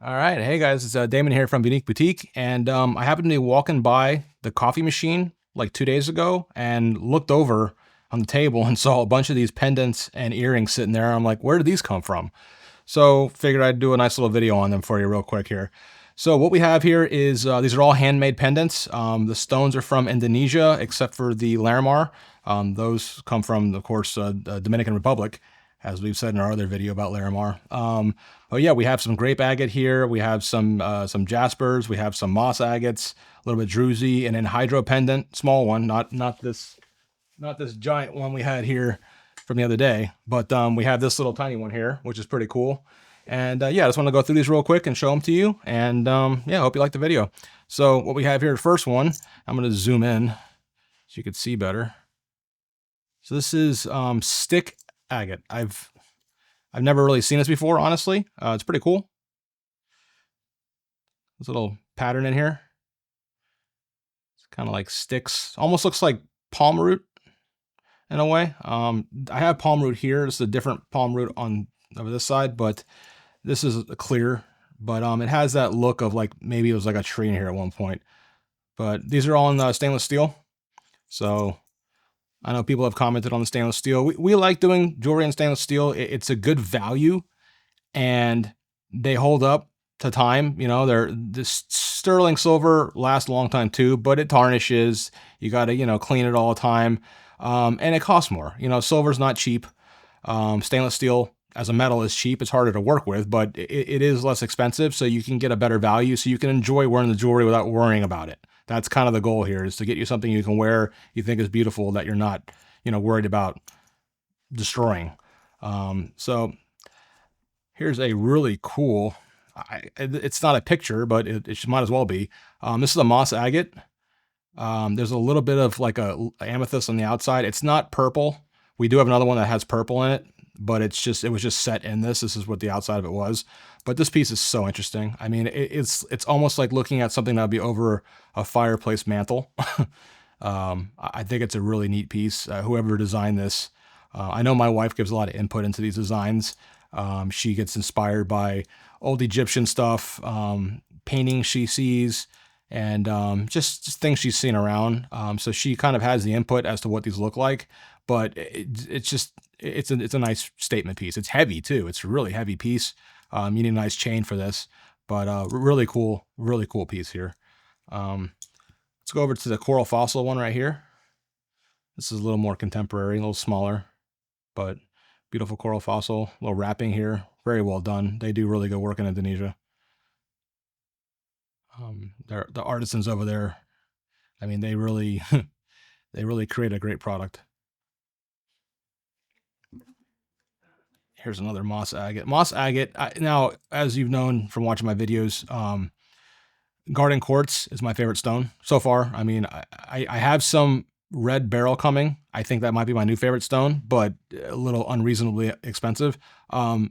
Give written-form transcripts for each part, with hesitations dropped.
All right. Hey guys, it's Damon here from Beaunique Boutique. And I happened to be walking by the coffee machine like 2 days ago and looked over on the table and saw a bunch of these pendants and earrings sitting there. I'm like, where did these come from? So figured I'd do a nice little video on them for you real quick here. So what we have here is these are all handmade pendants. The stones are from Indonesia, except for the Larimar. Those come from, of course, the Dominican Republic, as we've said in our other video about Larimar. But yeah, we have some grape agate here. We have some jaspers. We have some moss agates, a little bit druzy, and then hydro pendant, small one, not this giant one we had here from the other day, but we have this little tiny one here, which is pretty cool. And yeah, I just want to go through these real quick and show them to you. And yeah, I hope you like the video. So what we have here, the first one, I'm going to zoom in so you can see better. So this is stick agate. I've never really seen this before, honestly. It's pretty cool. This little pattern in here. It's kind of like sticks. Almost looks like palm root in a way. I have palm root here. This is a different palm root on over this side, but this is a clear. But it has that look of like maybe it was like a tree in here at one point. But these are all in stainless steel. So I know people have commented on the stainless steel. We like doing jewelry in stainless steel. It's a good value, and they hold up to time. You know, this sterling silver lasts a long time too, but it tarnishes. You got to clean it all the time, and it costs more. Silver's not cheap. Stainless steel as a metal is cheap. It's harder to work with, but it is less expensive, so you can get a better value. So you can enjoy wearing the jewelry without worrying about it. That's kind of the goal here, is to get you something you can wear, you think is beautiful, that you're not, worried about destroying. So here's a really cool, it's not a picture, but it might as well be. This is a moss agate. There's a little bit of like a amethyst on the outside. It's not purple. We do have another one that has purple in it, but it was just set in this. This is what the outside of it was. But this piece is so interesting. I mean, it's almost like looking at something that would be over a fireplace mantle. I think it's a really neat piece. Whoever designed this, I know my wife gives a lot of input into these designs. She gets inspired by old Egyptian stuff, paintings she sees, and just things she's seen around. So she kind of has the input as to what these look like. But it's a nice statement piece. It's heavy too. It's a really heavy piece. You need a nice chain for this, but really cool piece here. Let's go over to the coral fossil one right here. This is a little more contemporary, a little smaller, but beautiful coral fossil. A little wrapping here. Very well done. They do really good work in Indonesia. The artisans over there, I mean, they really they really create a great product. Here's another moss agate. Moss agate. Now, as you've known from watching my videos, garden quartz is my favorite stone so far. I mean, I have some red beryl coming. I think that might be my new favorite stone, but a little unreasonably expensive.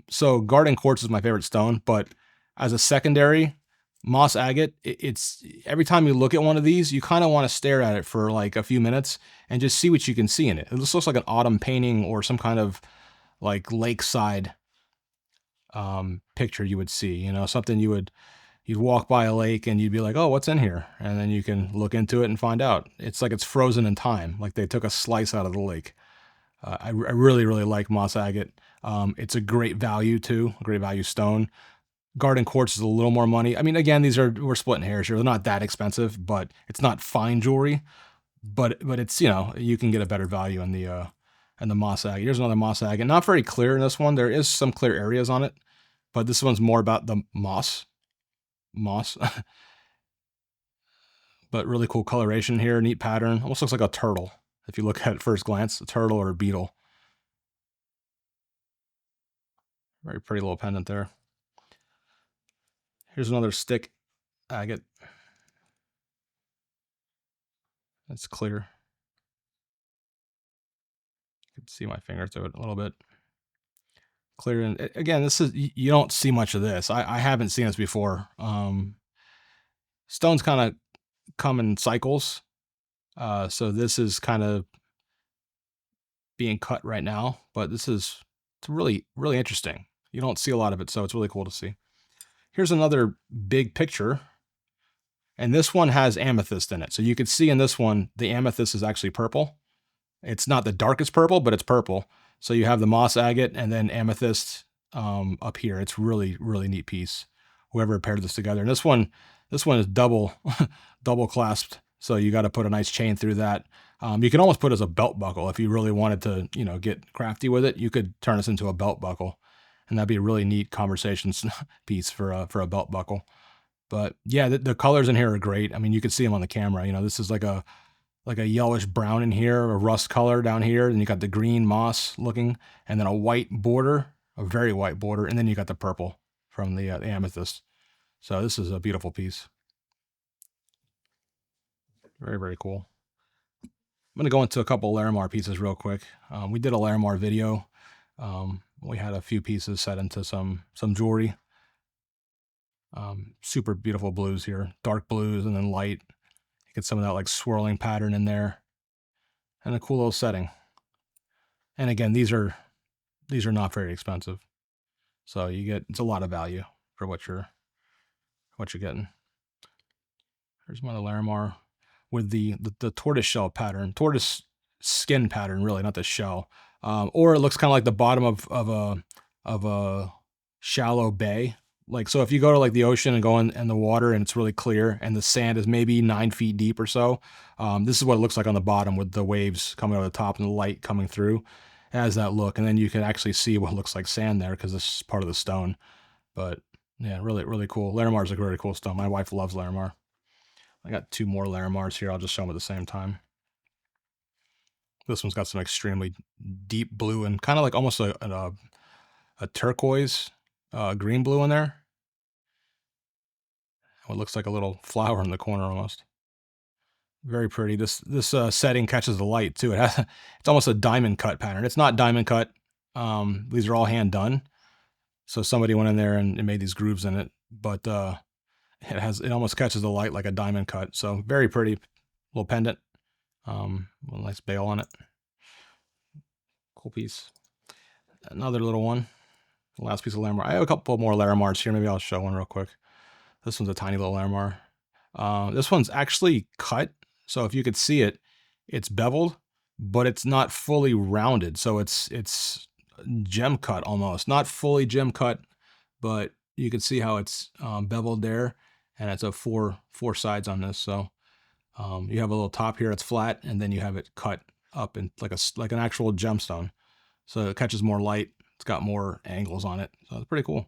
So garden quartz is my favorite stone, but as a secondary, moss agate, it's every time you look at one of these, you kind of want to stare at it for like a few minutes and just see what you can see in it. It just looks like an autumn painting or some kind of like lakeside picture you would see, something you'd walk by a lake and you'd be like, oh, what's in here? And then you can look into it and find out. It's like it's frozen in time, like they took a slice out of the lake. I really, really like moss agate. It's a great value too, a great value stone. Garden quartz is a little more money. I mean, again, we're splitting hairs here. They're not that expensive, but it's not fine jewelry. But it's, you can get a better value in the moss agate. Here's another moss agate. Not very clear in this one. There is some clear areas on it, but this one's more about the moss. But really cool coloration here. Neat pattern. Almost looks like a turtle. If you look at it first glance, a turtle or a beetle. Very pretty little pendant there. Here's another stick agate. It's clear. You can see my finger through it a little bit. Clear. And again, you don't see much of this. I haven't seen this before. Stones kind of come in cycles. So this is kind of being cut right now, but it's really, really interesting. You don't see a lot of it, so it's really cool to see. here's another big picture. And this one has amethyst in it. So you can see in this one, the amethyst is actually purple. It's not the darkest purple, but it's purple. So you have the moss agate and then amethyst up here. It's really, really neat piece. Whoever paired this together. And this one is double, double clasped. So you got to put a nice chain through that. You can almost put it as a belt buckle if you really wanted to, you know, get crafty with it. You could turn this into a belt buckle, and that'd be a really neat conversation piece for a belt buckle. But yeah, the colors in here are great. I mean, you can see them on the camera. You know, this is like a yellowish brown in here, a rust color down here. Then you got the green moss looking, and then a white border, a very white border, and then you got the purple from the amethyst. So this is a beautiful piece. Very, very cool. I'm going to go into a couple Larimar pieces real quick. We did a Larimar video. We had a few pieces set into some jewelry. Super beautiful blues here, dark blues and then light. You get some of that like swirling pattern in there, and a cool little setting. And again, these are not very expensive, so it's a lot of value for what you're getting. Here's my Larimar with the tortoise shell pattern, tortoise skin pattern, really, not the shell. Or it looks kind of like the bottom of a shallow bay. Like, so if you go to like the ocean and go in the water and it's really clear and the sand is maybe 9 feet deep or so, this is what it looks like on the bottom with the waves coming over the top and the light coming through. It has that look, and then you can actually see what looks like sand there because this is part of the stone. But yeah, really, really cool. Larimar is a very cool stone. My wife loves Larimar. I got 2 more Larimars here. I'll just show them at the same time. This one's got some extremely deep blue and kind of like almost a turquoise green blue in there. What looks like a little flower in the corner almost. Very pretty. This setting catches the light too. It's almost a diamond cut pattern. It's not diamond cut. These are all hand done. So somebody went in there and made these grooves in it, but it almost catches the light like a diamond cut. So very pretty little pendant. A nice bail on it. Cool piece. Another little one. Last piece of Larimar. I have a couple more Larimars here. Maybe I'll show one real quick. This one's a tiny little Larimar. This one's actually cut. So if you could see it, it's beveled, but it's not fully rounded. So it's gem cut almost. Not fully gem cut, but you can see how it's beveled there. And it's a four sides on this. So you have a little top here that's flat, and then you have it cut up in like an actual gemstone. So it catches more light. It's got more angles on it. So it's pretty cool.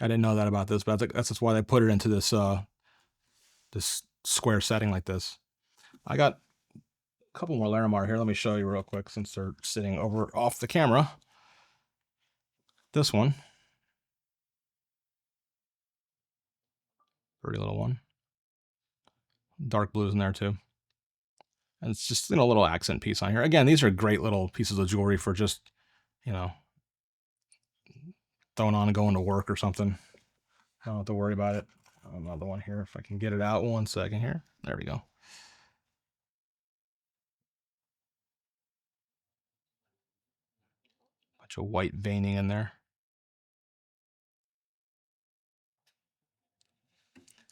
I didn't know that about this, but that's just why they put it into this this square setting like this. I got a couple more Larimar here. Let me show you real quick since they're sitting over off the camera. This one. Pretty little one. Dark blues in there too. And it's just, you know, a little accent piece on here. Again, these are great little pieces of jewelry for just, you know, throwing on and going to work or something. I don't have to worry about it. Another one here, if I can get it out 1 second here. There we go. Bunch of white veining in there.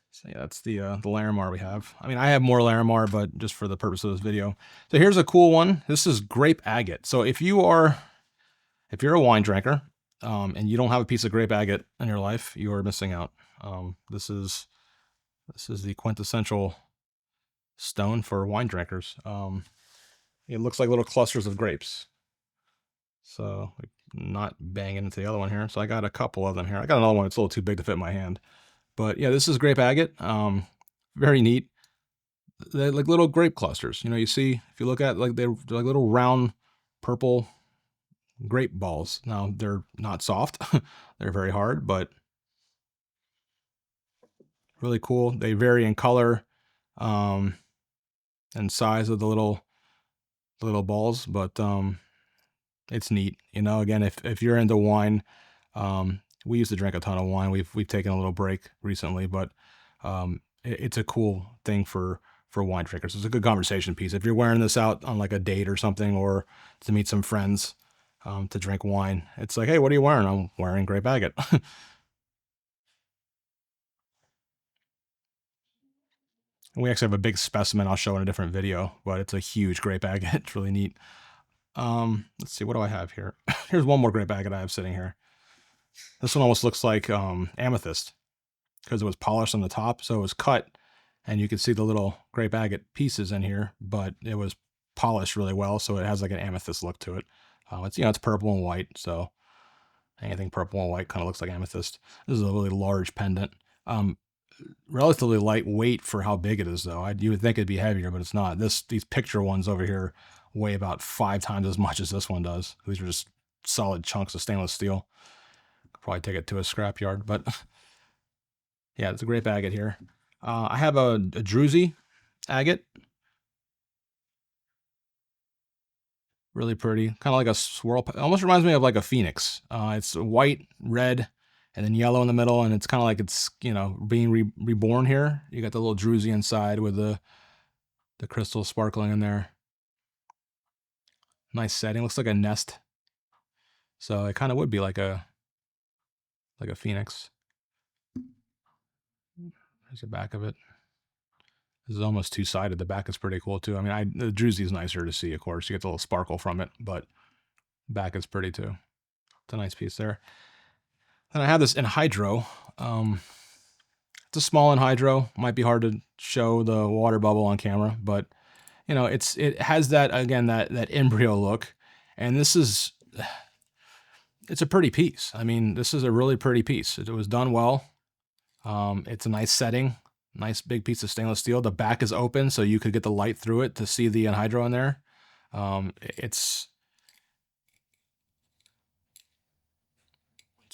So yeah, that's the Larimar we have. I mean, I have more Larimar, but just for the purpose of this video. So here's a cool one. This is grape agate. So if you're a wine drinker and you don't have a piece of grape agate in your life, you are missing out. This is the quintessential stone for wine drinkers. It looks like little clusters of grapes. So not banging into the other one here. So I got a couple of them here. I got another one that's a little too big to fit in my hand. But yeah, this is grape agate. Very neat. They're like little grape clusters. You know, you see, if you look at they're like little round purple grape balls. Now they're not soft. They're very hard, but really cool. They vary in color and size of the little balls, but it's neat. You know, again, if you're into wine, we used to drink a ton of wine. We've taken a little break recently, but it's a cool thing for wine drinkers. It's a good conversation piece. If you're wearing this out on like a date or something, or to meet some friends to drink wine, it's like, hey, what are you wearing? I'm wearing grape agate. And we actually have a big specimen I'll show in a different video, but it's a huge grape agate. It's really neat. Let's see, what do I have here? Here's one more grape agate I have sitting here. This one almost looks like amethyst because it was polished on the top, so it was cut, and you can see the little grape agate pieces in here, but it was polished really well, so it has like an amethyst look to it. It's it's purple and white, so anything purple and white kind of looks like amethyst. This is a really large pendant. Relatively lightweight for how big it is, though. You would think it'd be heavier, but it's not. These picture ones over here weigh about 5 times as much as this one does. These are just solid chunks of stainless steel. Could probably take it to a scrapyard, but yeah, it's a grape agate here. I have a druzy agate. Really pretty, kind of like a swirl. Almost reminds me of like a phoenix. It's white, red, and then yellow in the middle, and it's kind of like it's being reborn here. You got the little druzy inside with the crystal sparkling in there. Nice setting. Looks like a nest. So it kind of would be like a phoenix. There's the back of it. This is almost two-sided. The back is pretty cool too. I mean, the druzy is nicer to see, of course. You get the little sparkle from it, but back is pretty too. It's a nice piece there. Then I have this anhydro. It's a small anhydro. Might be hard to show the water bubble on camera, but it has that, again, that embryo look, and it's a pretty piece. I mean, this is a really pretty piece. It was done well. It's a nice setting. Nice big piece of stainless steel. The back is open, so you could get the light through it to see the anhydro in there. It's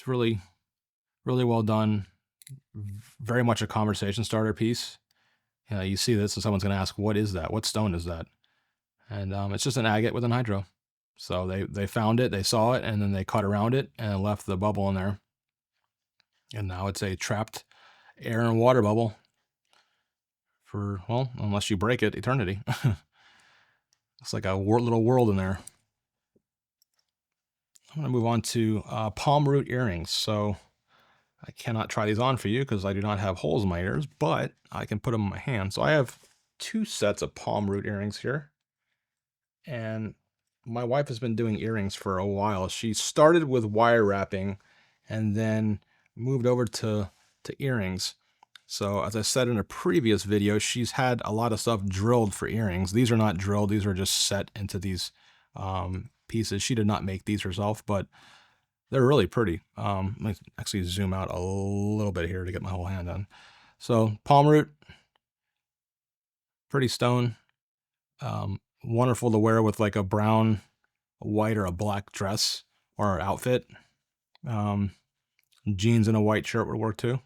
really, really well done. Very much a conversation starter piece. You see this, and someone's going to ask, "What is that? What stone is that?" And it's just an agate with anhydro. So they found it, they saw it, and then they cut around it and left the bubble in there. And now it's a trapped air and water bubble. For, well, unless you break it, eternity. It's like a little world in there. I'm going to move on to palm root earrings. So I cannot try these on for you because I do not have holes in my ears, but I can put them in my hand. So I have 2 sets of palm root earrings here. And my wife has been doing earrings for a while. She started with wire wrapping and then moved over to earrings. So as I said in a previous video, she's had a lot of stuff drilled for earrings. These are not drilled. These are just set into these pieces. She did not make these herself, but they're really pretty. Let me actually zoom out a little bit here to get my whole hand on. So palm root, pretty stone. Wonderful to wear with like a brown, white, or a black dress or outfit. Jeans and a white shirt would work too.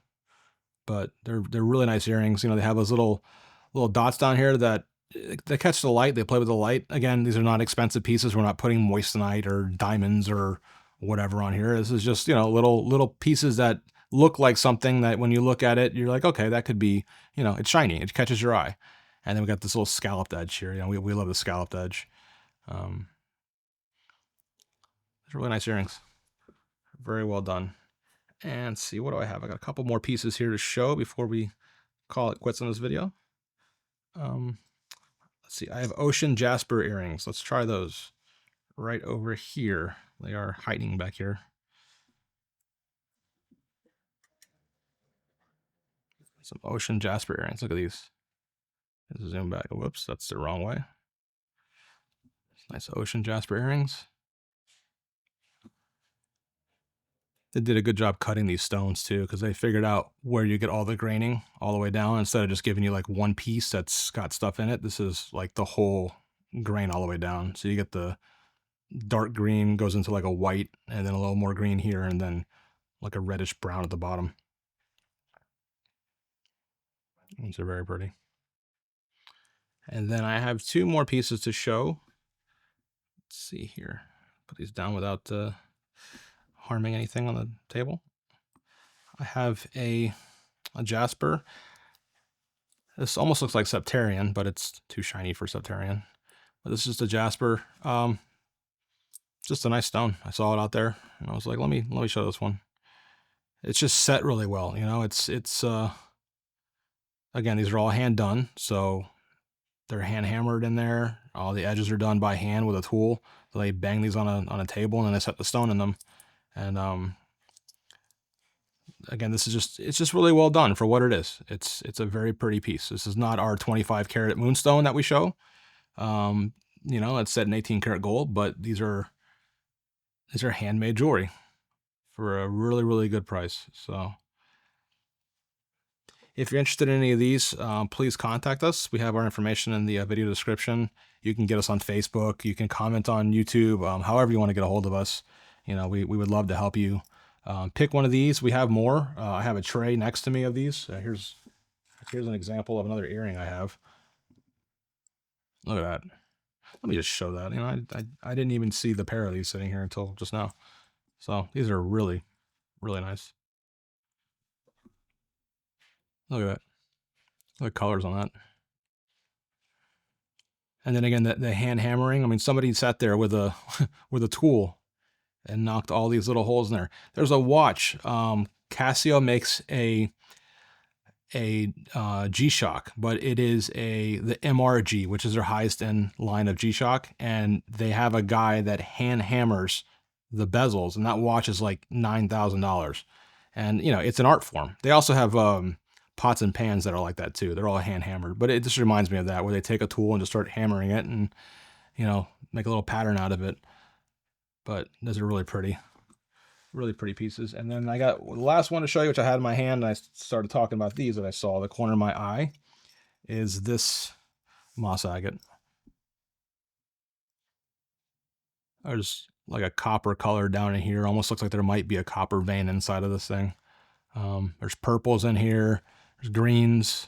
But they're really nice earrings. They have those little dots down here that they catch the light. They play with the light. Again, these are not expensive pieces. We're not putting moissanite or diamonds or whatever on here. This is just little pieces that look like something that when you look at it, you're like, okay, that could be, it's shiny. It catches your eye. And then we got this little scalloped edge here. We love the scalloped edge. These are really nice earrings. Very well done. And see, what do I have? I got a couple more pieces here to show before we call it quits on this video. Let's see, I have ocean jasper earrings. Let's try those right over here. They are hiding back here. Some ocean jasper earrings. Look at these. Let's zoom back. Whoops, that's the wrong way. Nice ocean jasper earrings. They did a good job cutting these stones too, because they figured out where you get all the graining all the way down instead of just giving you like one piece that's got stuff in it. This is like the whole grain all the way down. So you get the dark green goes into like a white, and then a little more green here, and then like a reddish brown at the bottom. These are very pretty. And then I have 2 more pieces to show. Let's see here. Put these down without harming anything on the table. I have a jasper. This almost looks like septarian, but it's too shiny for septarian. But this is the jasper. Just a nice stone. I saw it out there, and I was like, let me show this one. It's just set really well. It's a again, these are all hand done, so they're hand hammered in there. All the edges are done by hand with a tool. So they bang these on a table and then they set the stone in them. And again, this is it's just really well done for what it is. It's a very pretty piece. This is not our 25 karat moonstone that we show. You know, it's set in 18 karat gold, but these are handmade jewelry for a really, really good price. So if you're interested in any of these, please contact us. We have our information in the video description. You can get us on Facebook. You can comment on YouTube, however you want to get a hold of us. You know, we would love to help you. Pick one of these. We have more. I have a tray next to me of these. Here's an example of another earring I have. Look at that. Let me just show that. You know, I didn't even see the pair of these sitting here until just now. So these are really, really nice. Look at that. Look at the colors on that. And then again, the hand hammering. I mean, somebody sat there with a with a tool and knocked all these little holes in there. There's a watch. Casio makes a G-Shock, but it is the MRG, which is their highest end line of G-Shock, and they have a guy that hand hammers the bezels, and that watch is like $9,000. And you know, it's an art form. They also have pots and pans that are like that too. They're all hand hammered, but it just reminds me of that, where they take a tool and just start hammering it and, you know, make a little pattern out of it. But those are really pretty pieces. And then I got the last one to show you, which I had in my hand, and I started talking about these that I saw. The corner of my eye is this moss agate. There's like a copper color down in here. Almost looks like there might be a copper vein inside of this thing. There's purples in here. There's greens,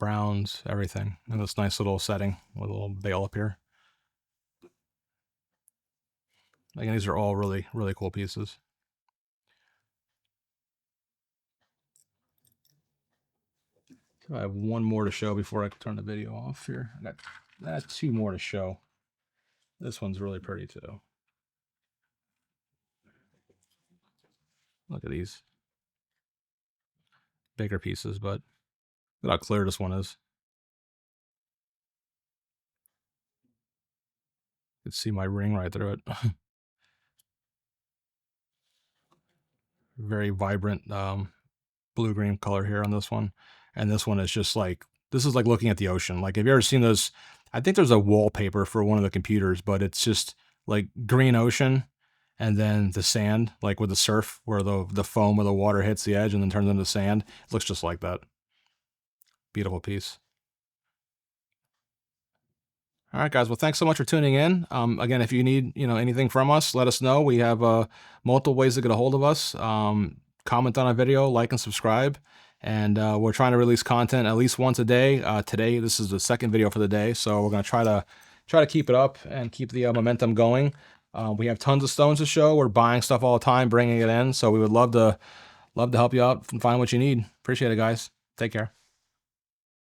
browns, everything in this nice little setting with a little veil up here. Again, these are all really, really cool pieces. I have one more to show before I turn the video off here. I got two more to show. This one's really pretty too. Look at these. Bigger pieces, but look how clear this one is. You can see my ring right through it. Very vibrant blue-green color here on this one. And this one is just like, this is like looking at the ocean. Like, have you ever seen those? I think there's a wallpaper for one of the computers, but it's just like green ocean and then the sand, like with the surf, where the foam of the water hits the edge and then turns into sand. It looks just like that. Beautiful piece. All right, guys. Well, thanks so much for tuning in. Again, if you need anything from us, let us know. We have multiple ways to get a hold of us. Comment on our video, like and subscribe. And we're trying to release content at least once a day. Today, this is the second video for the day, so we're going to try to keep it up and keep the momentum going. We have tons of stones to show. We're buying stuff all the time, bringing it in. So we would love to help you out and find what you need. Appreciate it, guys. Take care.